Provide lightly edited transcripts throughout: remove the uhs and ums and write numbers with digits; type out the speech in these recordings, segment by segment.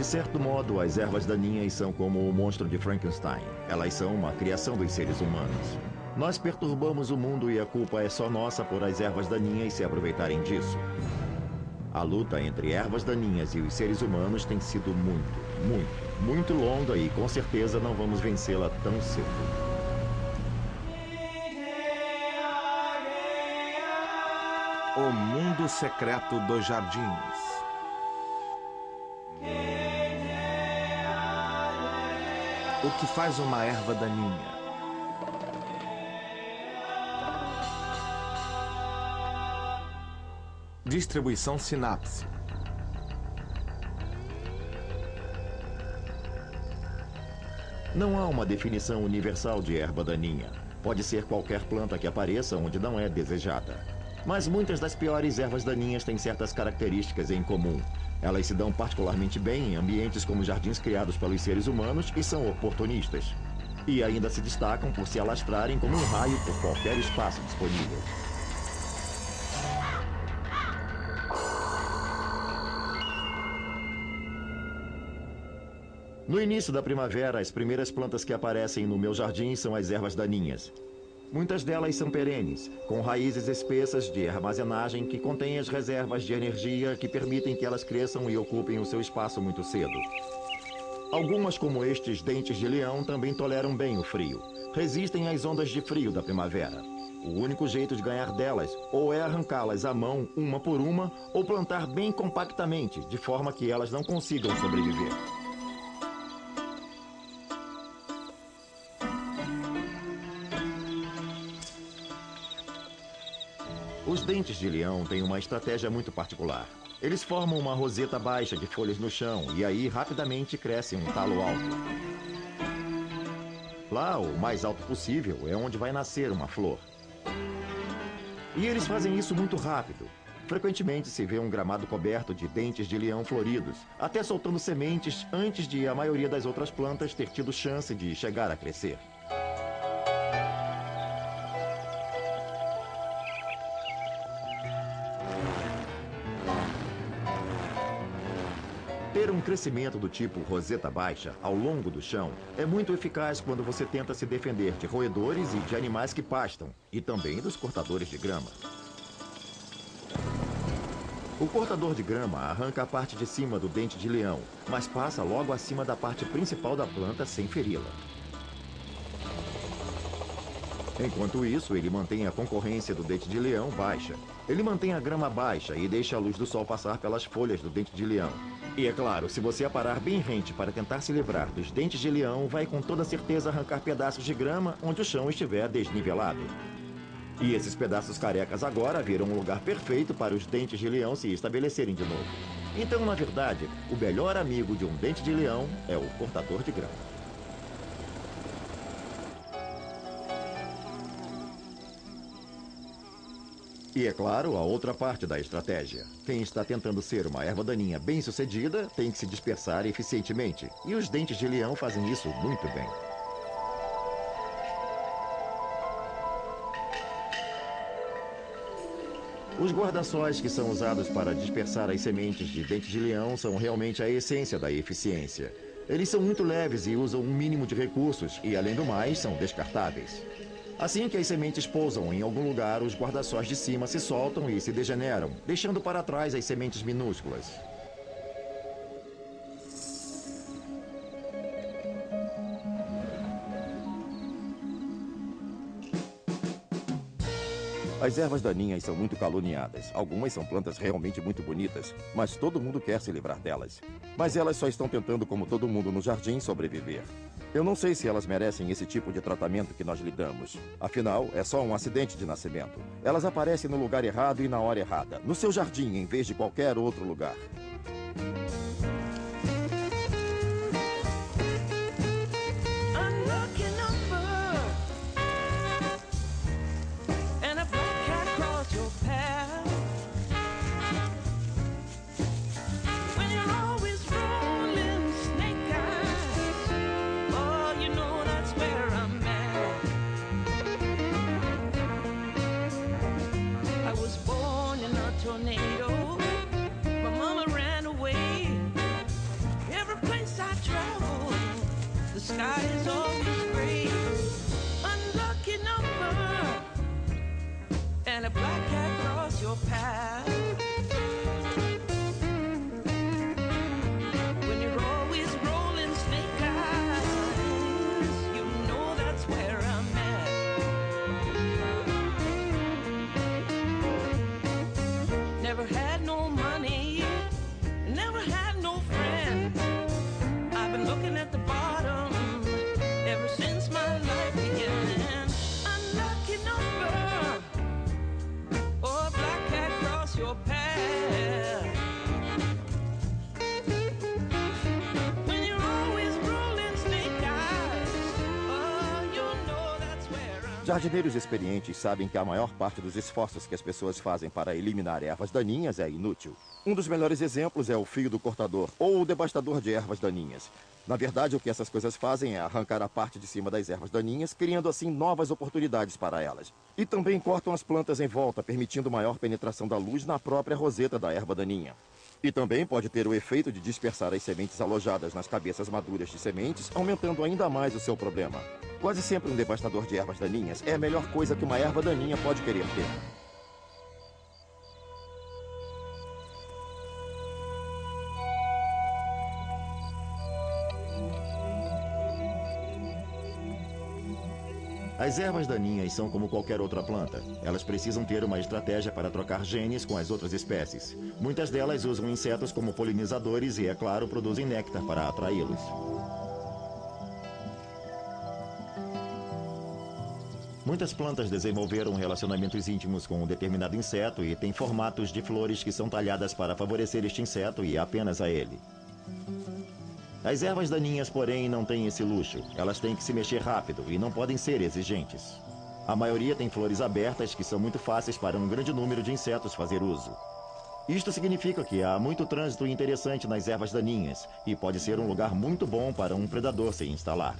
De certo modo, as ervas daninhas são como o monstro de Frankenstein. Elas são uma criação dos seres humanos. Nós perturbamos o mundo e a culpa é só nossa por as ervas daninhas se aproveitarem disso. A luta entre ervas daninhas e os seres humanos tem sido muito longa e com certeza não vamos vencê-la tão cedo. O mundo secreto dos jardins. O que faz uma erva daninha? Distribuição sinapse. Não há uma definição universal de erva daninha. Pode ser qualquer planta que apareça onde não é desejada. Mas muitas das piores ervas daninhas têm certas características em comum. Elas se dão particularmente bem em ambientes como jardins criados pelos seres humanos e são oportunistas. E ainda se destacam por se alastrarem como um raio por qualquer espaço disponível. No início da primavera, as primeiras plantas que aparecem no meu jardim são as ervas daninhas. Muitas delas são perenes, com raízes espessas de armazenagem que contêm as reservas de energia que permitem que elas cresçam e ocupem o seu espaço muito cedo. Algumas, como estes dentes de leão, também toleram bem o frio. Resistem às ondas de frio da primavera. O único jeito de ganhar delas ou é arrancá-las à mão, uma por uma, ou plantar bem compactamente, de forma que elas não consigam sobreviver. Os dentes de leão têm uma estratégia muito particular. Eles formam uma roseta baixa de folhas no chão e aí rapidamente cresce um talo alto. Lá, o mais alto possível, é onde vai nascer uma flor. E eles fazem isso muito rápido. Frequentemente se vê um gramado coberto de dentes de leão floridos, até soltando sementes antes de a maioria das outras plantas ter tido chance de chegar a crescer. Ter um crescimento do tipo roseta baixa ao longo do chão é muito eficaz quando você tenta se defender de roedores e de animais que pastam, e também dos cortadores de grama. O cortador de grama arranca a parte de cima do dente de leão, mas passa logo acima da parte principal da planta sem feri-la. Enquanto isso, ele mantém a concorrência do dente de leão baixa. Ele mantém a grama baixa e deixa a luz do sol passar pelas folhas do dente de leão. E é claro, se você aparar bem rente para tentar se livrar dos dentes de leão, vai com toda certeza arrancar pedaços de grama onde o chão estiver desnivelado. E esses pedaços carecas agora viram um lugar perfeito para os dentes de leão se estabelecerem de novo. Então, na verdade, o melhor amigo de um dente de leão é o cortador de grama. E é claro, a outra parte da estratégia. Quem está tentando ser uma erva daninha bem-sucedida tem que se dispersar eficientemente. E os dentes de leão fazem isso muito bem. Os guarda-sóis que são usados para dispersar as sementes de dentes de leão são realmente a essência da eficiência. Eles são muito leves e usam um mínimo de recursos e, além do mais, são descartáveis. Assim que as sementes pousam em algum lugar, os guarda-sóis de cima se soltam e se degeneram, deixando para trás as sementes minúsculas. As ervas daninhas são muito caluniadas. Algumas são plantas realmente muito bonitas, mas todo mundo quer se livrar delas. Mas elas só estão tentando, como todo mundo no jardim, sobreviver. Eu não sei se elas merecem esse tipo de tratamento que nós lhe damos. Afinal, é só um acidente de nascimento. Elas aparecem no lugar errado e na hora errada, no seu jardim, em vez de qualquer outro lugar. Tornado. My mama ran Jardineiros experientes sabem que a maior parte dos esforços que as pessoas fazem para eliminar ervas daninhas é inútil. Um dos melhores exemplos é o fio do cortador, ou o devastador de ervas daninhas. Na verdade, o que essas coisas fazem é arrancar a parte de cima das ervas daninhas, criando assim novas oportunidades para elas. E também cortam as plantas em volta, permitindo maior penetração da luz na própria roseta da erva daninha. E também pode ter o efeito de dispersar as sementes alojadas nas cabeças maduras de sementes, aumentando ainda mais o seu problema. Quase sempre um devastador de ervas daninhas é a melhor coisa que uma erva daninha pode querer ter. As ervas daninhas são como qualquer outra planta. Elas precisam ter uma estratégia para trocar genes com as outras espécies. Muitas delas usam insetos como polinizadores e, é claro, produzem néctar para atraí-los. Muitas plantas desenvolveram relacionamentos íntimos com um determinado inseto e têm formatos de flores que são talhadas para favorecer este inseto e apenas a ele. As ervas daninhas, porém, não têm esse luxo. Elas têm que se mexer rápido e não podem ser exigentes. A maioria tem flores abertas que são muito fáceis para um grande número de insetos fazer uso. Isto significa que há muito trânsito interessante nas ervas daninhas e pode ser um lugar muito bom para um predador se instalar.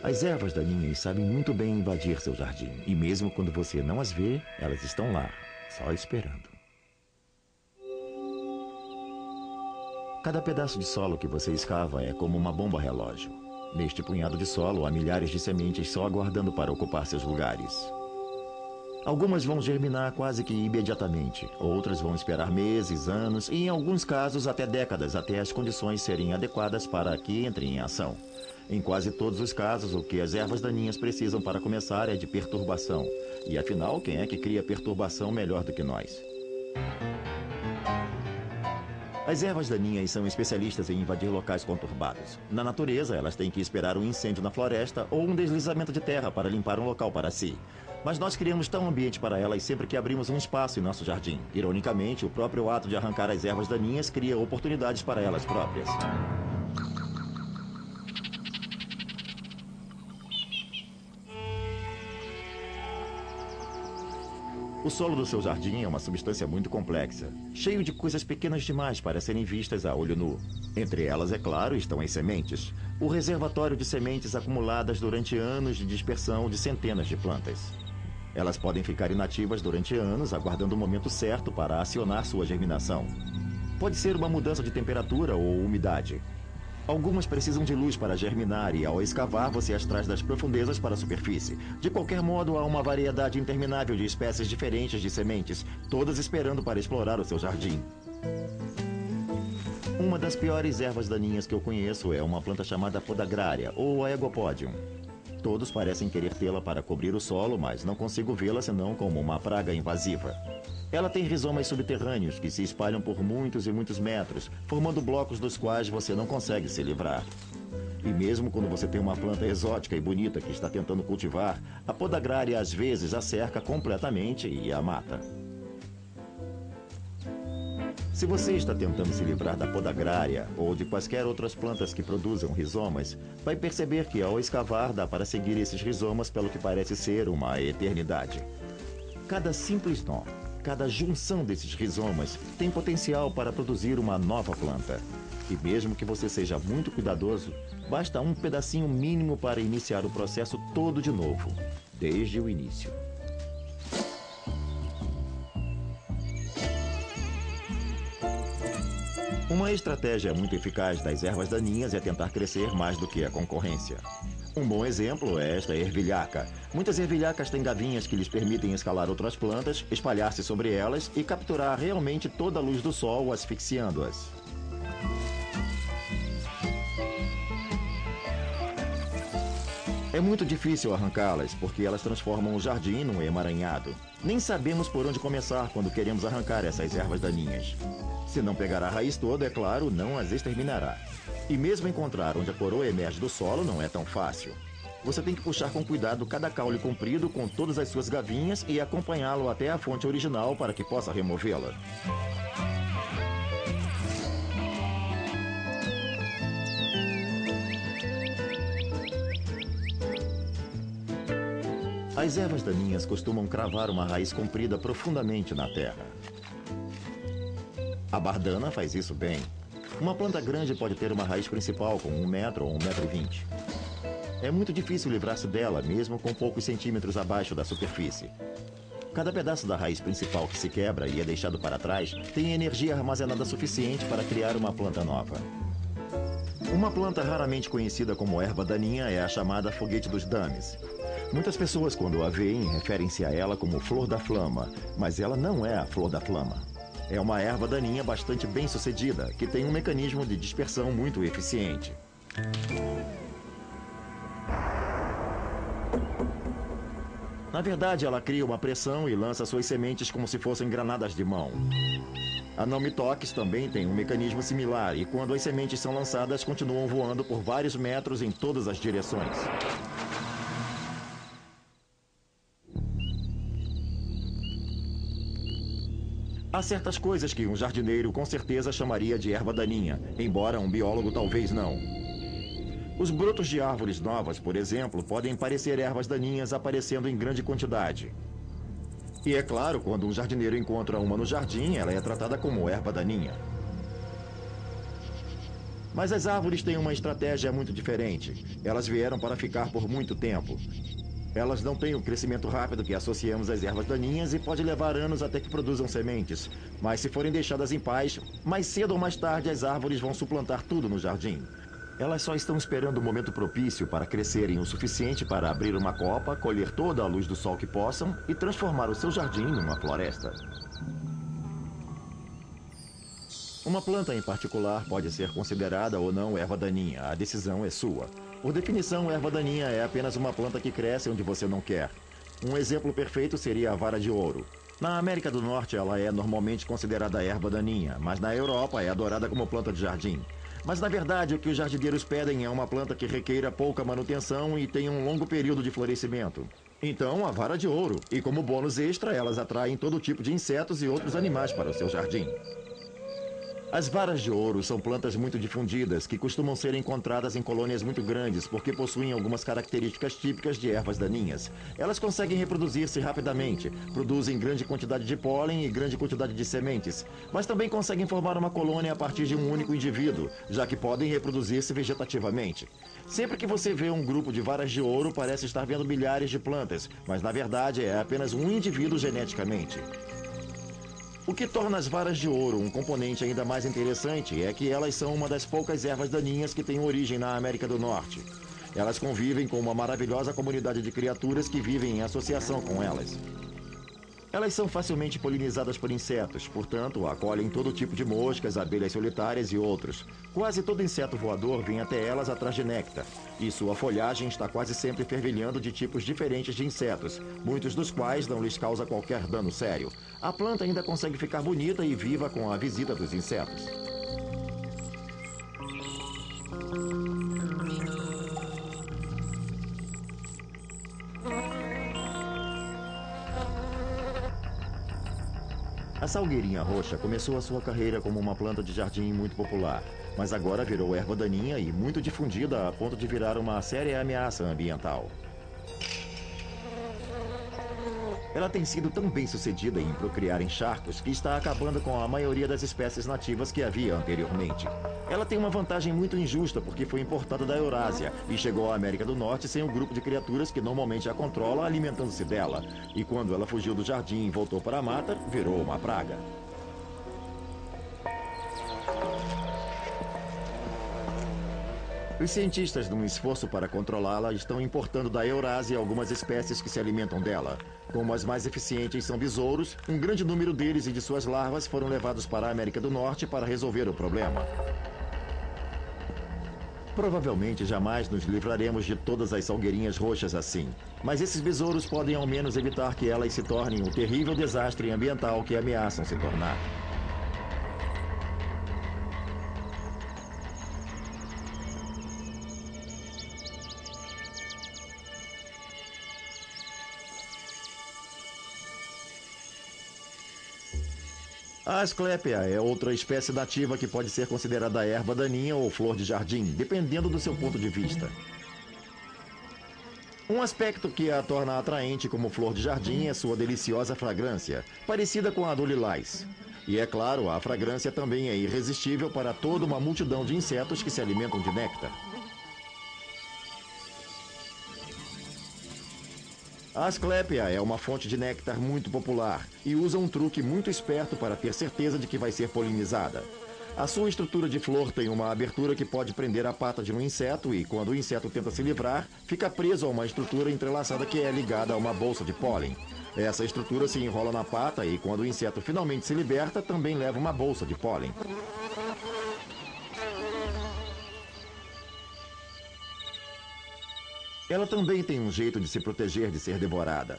As ervas daninhas sabem muito bem invadir seu jardim. E mesmo quando você não as vê, elas estão lá, só esperando. Cada pedaço de solo que você escava é como uma bomba relógio. Neste punhado de solo há milhares de sementes só aguardando para ocupar seus lugares. Algumas vão germinar quase que imediatamente, outras vão esperar meses, anos e, em alguns casos, até décadas, até as condições serem adequadas para que entrem em ação. Em quase todos os casos, o que as ervas daninhas precisam para começar é de perturbação. E afinal, quem é que cria perturbação melhor do que nós? As ervas daninhas são especialistas em invadir locais conturbados. Na natureza, elas têm que esperar um incêndio na floresta ou um deslizamento de terra para limpar um local para si. Mas nós criamos tal ambiente para elas sempre que abrimos um espaço em nosso jardim. Ironicamente, o próprio ato de arrancar as ervas daninhas cria oportunidades para elas próprias. O solo do seu jardim é uma substância muito complexa, cheio de coisas pequenas demais para serem vistas a olho nu. Entre elas, é claro, estão as sementes, o reservatório de sementes acumuladas durante anos de dispersão de centenas de plantas. Elas podem ficar inativas durante anos, aguardando o momento certo para acionar sua germinação. Pode ser uma mudança de temperatura ou umidade. Algumas precisam de luz para germinar e, ao escavar, você as traz das profundezas para a superfície. De qualquer modo, há uma variedade interminável de espécies diferentes de sementes, todas esperando para explorar o seu jardim. Uma das piores ervas daninhas que eu conheço é uma planta chamada Podagrária, ou Aegopodium. Todos parecem querer tê-la para cobrir o solo, mas não consigo vê-la senão como uma praga invasiva. Ela tem rizomas subterrâneos que se espalham por muitos e muitos metros, formando blocos dos quais você não consegue se livrar. E mesmo quando você tem uma planta exótica e bonita que está tentando cultivar, a podagrária às vezes a cerca completamente e a mata. Se você está tentando se livrar da podagrária ou de quaisquer outras plantas que produzam rizomas, vai perceber que ao escavar dá para seguir esses rizomas pelo que parece ser uma eternidade. Cada simples nó, cada junção desses rizomas tem potencial para produzir uma nova planta. E mesmo que você seja muito cuidadoso, basta um pedacinho mínimo para iniciar o processo todo de novo, desde o início. Uma estratégia muito eficaz das ervas daninhas é tentar crescer mais do que a concorrência. Um bom exemplo é esta ervilhaca. Muitas ervilhacas têm gavinhas que lhes permitem escalar outras plantas, espalhar-se sobre elas e capturar realmente toda a luz do sol, asfixiando-as. É muito difícil arrancá-las, porque elas transformam o jardim num emaranhado. Nem sabemos por onde começar quando queremos arrancar essas ervas daninhas. Se não pegar a raiz toda, é claro, não as exterminará. E mesmo encontrar onde a coroa emerge do solo não é tão fácil. Você tem que puxar com cuidado cada caule comprido com todas as suas gavinhas e acompanhá-lo até a fonte original para que possa removê-la. As ervas daninhas costumam cravar uma raiz comprida profundamente na terra. A bardana faz isso bem. Uma planta grande pode ter uma raiz principal com 1 metro ou 1,20 m. É muito difícil livrar-se dela, mesmo com poucos centímetros abaixo da superfície. Cada pedaço da raiz principal que se quebra e é deixado para trás tem energia armazenada suficiente para criar uma planta nova. Uma planta raramente conhecida como erva daninha é a chamada foguete dos dames. Muitas pessoas, quando a veem, referem-se a ela como flor da flama, mas ela não é a flor da flama. É uma erva daninha bastante bem sucedida, que tem um mecanismo de dispersão muito eficiente. Na verdade, ela cria uma pressão e lança suas sementes como se fossem granadas de mão. A Não Me Toques também tem um mecanismo similar e quando as sementes são lançadas, continuam voando por vários metros em todas as direções. Há certas coisas que um jardineiro com certeza chamaria de erva daninha, embora um biólogo talvez não. Os brotos de árvores novas, por exemplo, podem parecer ervas daninhas aparecendo em grande quantidade. E é claro, quando um jardineiro encontra uma no jardim, ela é tratada como erva daninha. Mas as árvores têm uma estratégia muito diferente. Elas vieram para ficar por muito tempo. Elas não têm o crescimento rápido que associamos às ervas daninhas e pode levar anos até que produzam sementes. Mas se forem deixadas em paz, mais cedo ou mais tarde as árvores vão suplantar tudo no jardim. Elas só estão esperando o momento propício para crescerem o suficiente para abrir uma copa, colher toda a luz do sol que possam e transformar o seu jardim numa floresta. Uma planta em particular pode ser considerada ou não erva daninha. A decisão é sua. Por definição, erva daninha é apenas uma planta que cresce onde você não quer. Um exemplo perfeito seria a vara de ouro. Na América do Norte, ela é normalmente considerada erva daninha, mas na Europa é adorada como planta de jardim. Mas, na verdade, o que os jardineiros pedem é uma planta que requeira pouca manutenção e tenha um longo período de florescimento. Então, a vara de ouro. E como bônus extra, elas atraem todo tipo de insetos e outros animais para o seu jardim. As varas de ouro são plantas muito difundidas que costumam ser encontradas em colônias muito grandes porque possuem algumas características típicas de ervas daninhas. Elas conseguem reproduzir-se rapidamente, produzem grande quantidade de pólen e grande quantidade de sementes, mas também conseguem formar uma colônia a partir de um único indivíduo, já que podem reproduzir-se vegetativamente. Sempre que você vê um grupo de varas de ouro, parece estar vendo milhares de plantas, mas na verdade é apenas um indivíduo geneticamente. O que torna as varas de ouro um componente ainda mais interessante é que elas são uma das poucas ervas daninhas que têm origem na América do Norte. Elas convivem com uma maravilhosa comunidade de criaturas que vivem em associação com elas. Elas são facilmente polinizadas por insetos, portanto, acolhem todo tipo de moscas, abelhas solitárias e outros. Quase todo inseto voador vem até elas atrás de néctar, e sua folhagem está quase sempre fervilhando de tipos diferentes de insetos, muitos dos quais não lhes causa qualquer dano sério. A planta ainda consegue ficar bonita e viva com a visita dos insetos. A salgueirinha roxa começou a sua carreira como uma planta de jardim muito popular, mas agora virou erva daninha e muito difundida a ponto de virar uma séria ameaça ambiental. Ela tem sido tão bem sucedida em procriar em charcos que está acabando com a maioria das espécies nativas que havia anteriormente. Ela tem uma vantagem muito injusta porque foi importada da Eurásia e chegou à América do Norte sem um grupo de criaturas que normalmente a controla alimentando-se dela. E quando ela fugiu do jardim e voltou para a mata, virou uma praga. Os cientistas, num esforço para controlá-la, estão importando da Eurásia algumas espécies que se alimentam dela. Como as mais eficientes são besouros, um grande número deles e de suas larvas foram levados para a América do Norte para resolver o problema. Provavelmente jamais nos livraremos de todas as salgueirinhas roxas assim. Mas esses besouros podem ao menos evitar que elas se tornem o terrível desastre ambiental que ameaçam se tornar. A asclépia é outra espécie nativa que pode ser considerada erva daninha ou flor de jardim, dependendo do seu ponto de vista. Um aspecto que a torna atraente como flor de jardim é sua deliciosa fragrância, parecida com a do lilás. E é claro, a fragrância também é irresistível para toda uma multidão de insetos que se alimentam de néctar. A asclépia é uma fonte de néctar muito popular e usa um truque muito esperto para ter certeza de que vai ser polinizada. A sua estrutura de flor tem uma abertura que pode prender a pata de um inseto e, quando o inseto tenta se livrar, fica preso a uma estrutura entrelaçada que é ligada a uma bolsa de pólen. Essa estrutura se enrola na pata e, quando o inseto finalmente se liberta, também leva uma bolsa de pólen. Ela também tem um jeito de se proteger de ser devorada.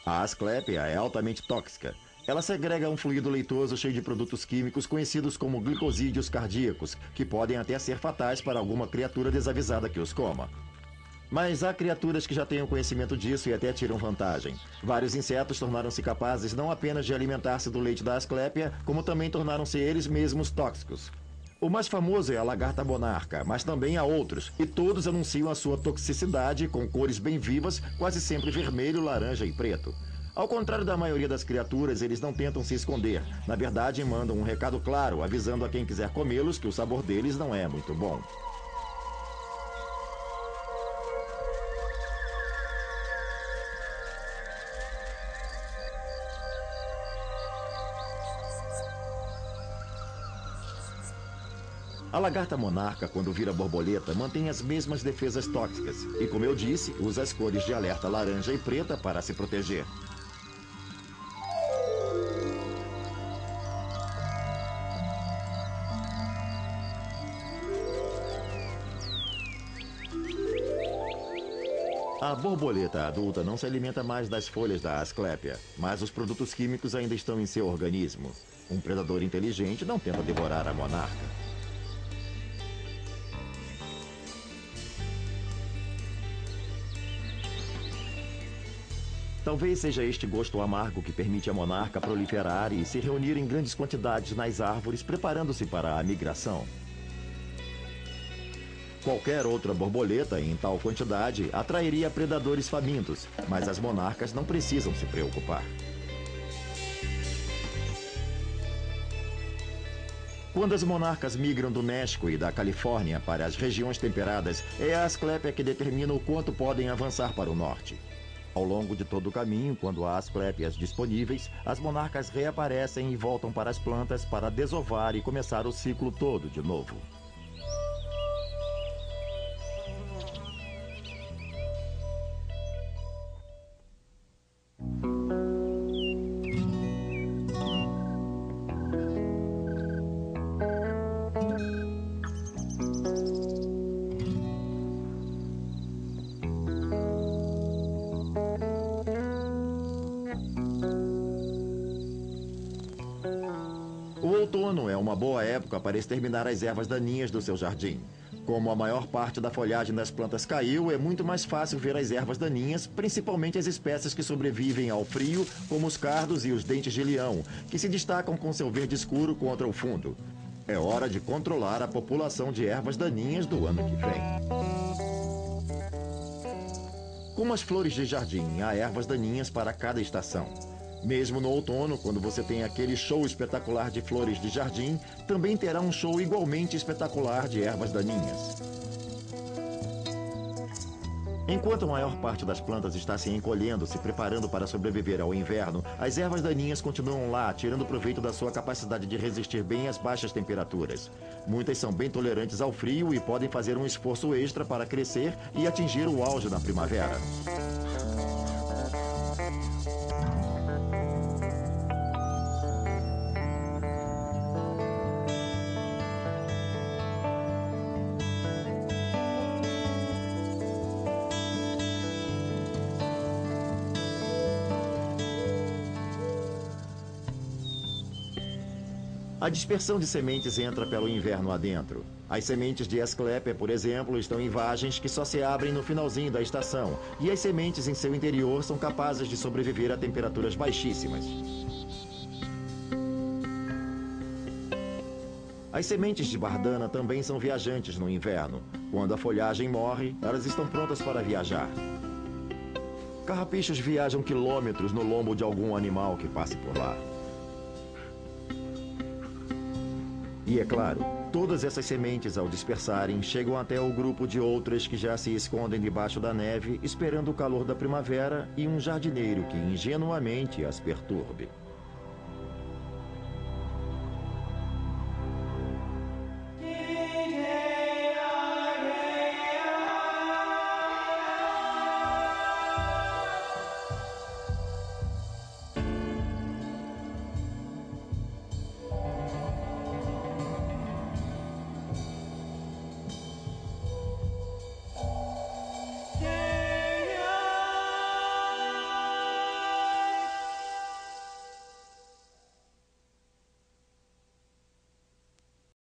A asclépia é altamente tóxica. Ela segrega um fluido leitoso cheio de produtos químicos conhecidos como glicosídeos cardíacos, que podem até ser fatais para alguma criatura desavisada que os coma. Mas há criaturas que já têm o conhecimento disso e até tiram vantagem. Vários insetos tornaram-se capazes não apenas de alimentar-se do leite da asclépia, como também tornaram-se eles mesmos tóxicos. O mais famoso é a lagarta monarca, mas também há outros, e todos anunciam a sua toxicidade com cores bem vivas, quase sempre vermelho, laranja e preto. Ao contrário da maioria das criaturas, eles não tentam se esconder. Na verdade, mandam um recado claro, avisando a quem quiser comê-los que o sabor deles não é muito bom. A lagarta monarca, quando vira borboleta, mantém as mesmas defesas tóxicas e, como eu disse, usa as cores de alerta laranja e preta para se proteger. A borboleta adulta não se alimenta mais das folhas da asclépia, mas os produtos químicos ainda estão em seu organismo. Um predador inteligente não tenta devorar a monarca. Talvez seja este gosto amargo que permite à monarca proliferar e se reunir em grandes quantidades nas árvores, preparando-se para a migração. Qualquer outra borboleta em tal quantidade atrairia predadores famintos, mas as monarcas não precisam se preocupar. Quando as monarcas migram do México e da Califórnia para as regiões temperadas, é a asclépia que determina o quanto podem avançar para o norte. Ao longo de todo o caminho, quando há asclépias disponíveis, as monarcas reaparecem e voltam para as plantas para desovar e começar o ciclo todo de novo. O outono é uma boa época para exterminar as ervas daninhas do seu jardim. Como a maior parte da folhagem das plantas caiu, é muito mais fácil ver as ervas daninhas, principalmente as espécies que sobrevivem ao frio, como os cardos e os dentes de leão, que se destacam com seu verde escuro contra o fundo. É hora de controlar a população de ervas daninhas do ano que vem. Como as flores de jardim, há ervas daninhas para cada estação. Mesmo no outono, quando você tem aquele show espetacular de flores de jardim, também terá um show igualmente espetacular de ervas daninhas. Enquanto a maior parte das plantas está se encolhendo, se preparando para sobreviver ao inverno, as ervas daninhas continuam lá, tirando proveito da sua capacidade de resistir bem às baixas temperaturas. Muitas são bem tolerantes ao frio e podem fazer um esforço extra para crescer e atingir o auge na primavera. A dispersão de sementes entra pelo inverno adentro. As sementes de Asclepias, por exemplo, estão em vagens que só se abrem no finalzinho da estação, e as sementes em seu interior são capazes de sobreviver a temperaturas baixíssimas. As sementes de Bardana também são viajantes no inverno. Quando a folhagem morre, elas estão prontas para viajar. Carrapichos viajam quilômetros no lombo de algum animal que passe por lá. E é claro, todas essas sementes, ao dispersarem, chegam até o grupo de outras que já se escondem debaixo da neve, esperando o calor da primavera e um jardineiro que ingenuamente as perturbe.